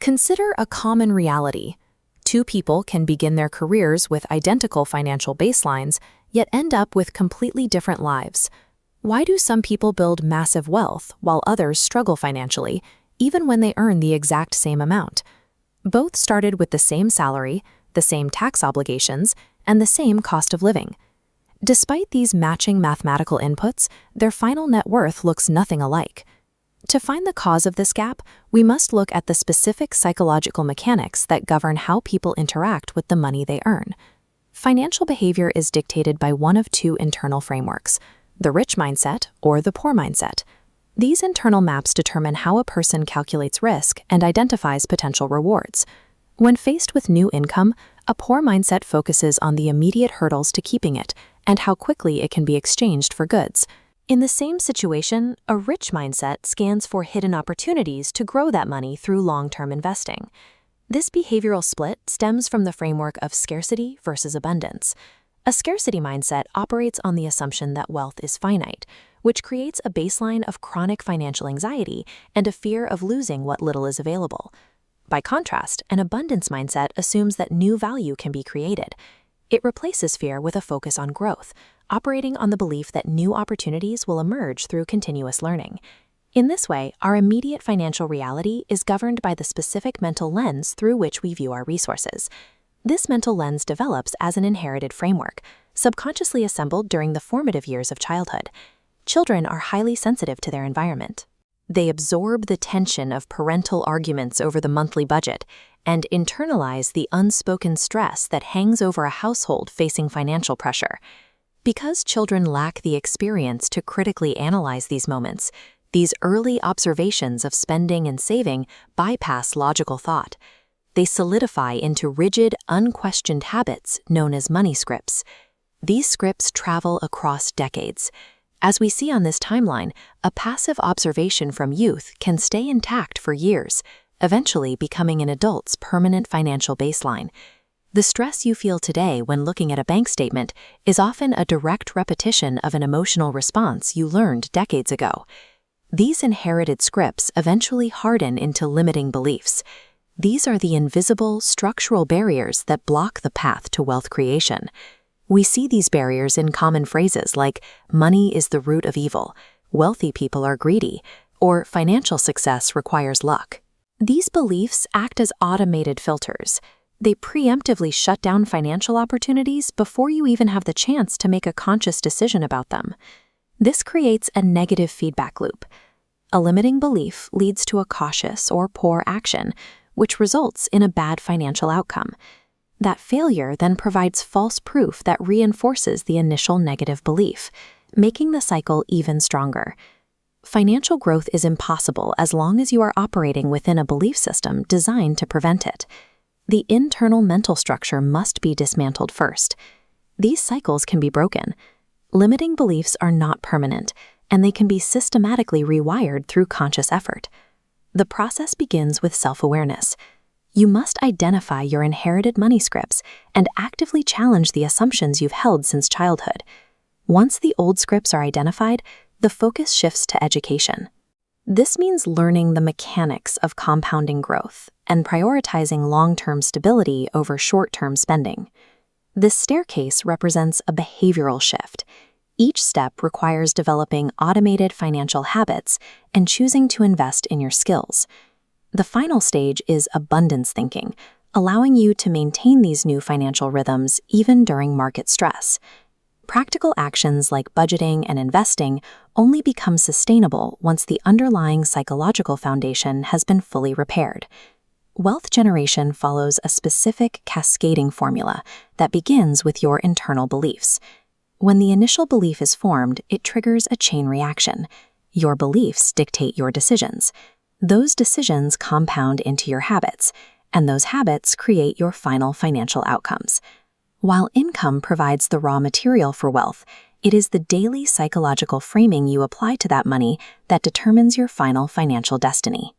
Consider a common reality. Two people can begin their careers with identical financial baselines, yet end up with completely different lives. Why do some people build massive wealth while others struggle financially, even when they earn the exact same amount? Both started with the same salary, the same tax obligations, and the same cost of living. Despite these matching mathematical inputs, their final net worth looks nothing alike. To find the cause of this gap, we must look at the specific psychological mechanics that govern how people interact with the money they earn. Financial behavior is dictated by one of two internal frameworks, the rich mindset or the poor mindset. These internal maps determine how a person calculates risk and identifies potential rewards. When faced with new income, a poor mindset focuses on the immediate hurdles to keeping it and how quickly it can be exchanged for goods. In the same situation, a rich mindset scans for hidden opportunities to grow that money through long-term investing. This behavioral split stems from the framework of scarcity versus abundance. A scarcity mindset operates on the assumption that wealth is finite, which creates a baseline of chronic financial anxiety and a fear of losing what little is available. By contrast, an abundance mindset assumes that new value can be created. It replaces fear with a focus on growth, operating on the belief that new opportunities will emerge through continuous learning. In this way, our immediate financial reality is governed by the specific mental lens through which we view our resources. This mental lens develops as an inherited framework, subconsciously assembled during the formative years of childhood. Children are highly sensitive to their environment. They absorb the tension of parental arguments over the monthly budget and internalize the unspoken stress that hangs over a household facing financial pressure. Because children lack the experience to critically analyze these moments, these early observations of spending and saving bypass logical thought. They solidify into rigid, unquestioned habits known as money scripts. These scripts travel across decades. As we see on this timeline, a passive observation from youth can stay intact for years, eventually becoming an adult's permanent financial baseline. The stress you feel today when looking at a bank statement is often a direct repetition of an emotional response you learned decades ago. These inherited scripts eventually harden into limiting beliefs. These are the invisible, structural barriers that block the path to wealth creation. We see these barriers in common phrases like, "money is the root of evil," "wealthy people are greedy," or "financial success requires luck." These beliefs act as automated filters. They preemptively shut down financial opportunities before you even have the chance to make a conscious decision about them. This creates a negative feedback loop. A limiting belief leads to a cautious or poor action, which results in a bad financial outcome. That failure then provides false proof that reinforces the initial negative belief, making the cycle even stronger. Financial growth is impossible as long as you are operating within a belief system designed to prevent it. The internal mental structure must be dismantled first. These cycles can be broken. Limiting beliefs are not permanent, and they can be systematically rewired through conscious effort. The process begins with self-awareness. You must identify your inherited money scripts and actively challenge the assumptions you've held since childhood. Once the old scripts are identified, the focus shifts to education. This means learning the mechanics of compounding growth and prioritizing long-term stability over short-term spending. This staircase represents a behavioral shift. Each step requires developing automated financial habits and choosing to invest in your skills. The final stage is abundance thinking, allowing you to maintain these new financial rhythms even during market stress. Practical actions like budgeting and investing only become sustainable once the underlying psychological foundation has been fully repaired. Wealth generation follows a specific cascading formula that begins with your internal beliefs. When the initial belief is formed, it triggers a chain reaction. Your beliefs dictate your decisions. Those decisions compound into your habits, and those habits create your final financial outcomes. While income provides the raw material for wealth, it is the daily psychological framing you apply to that money that determines your final financial destiny.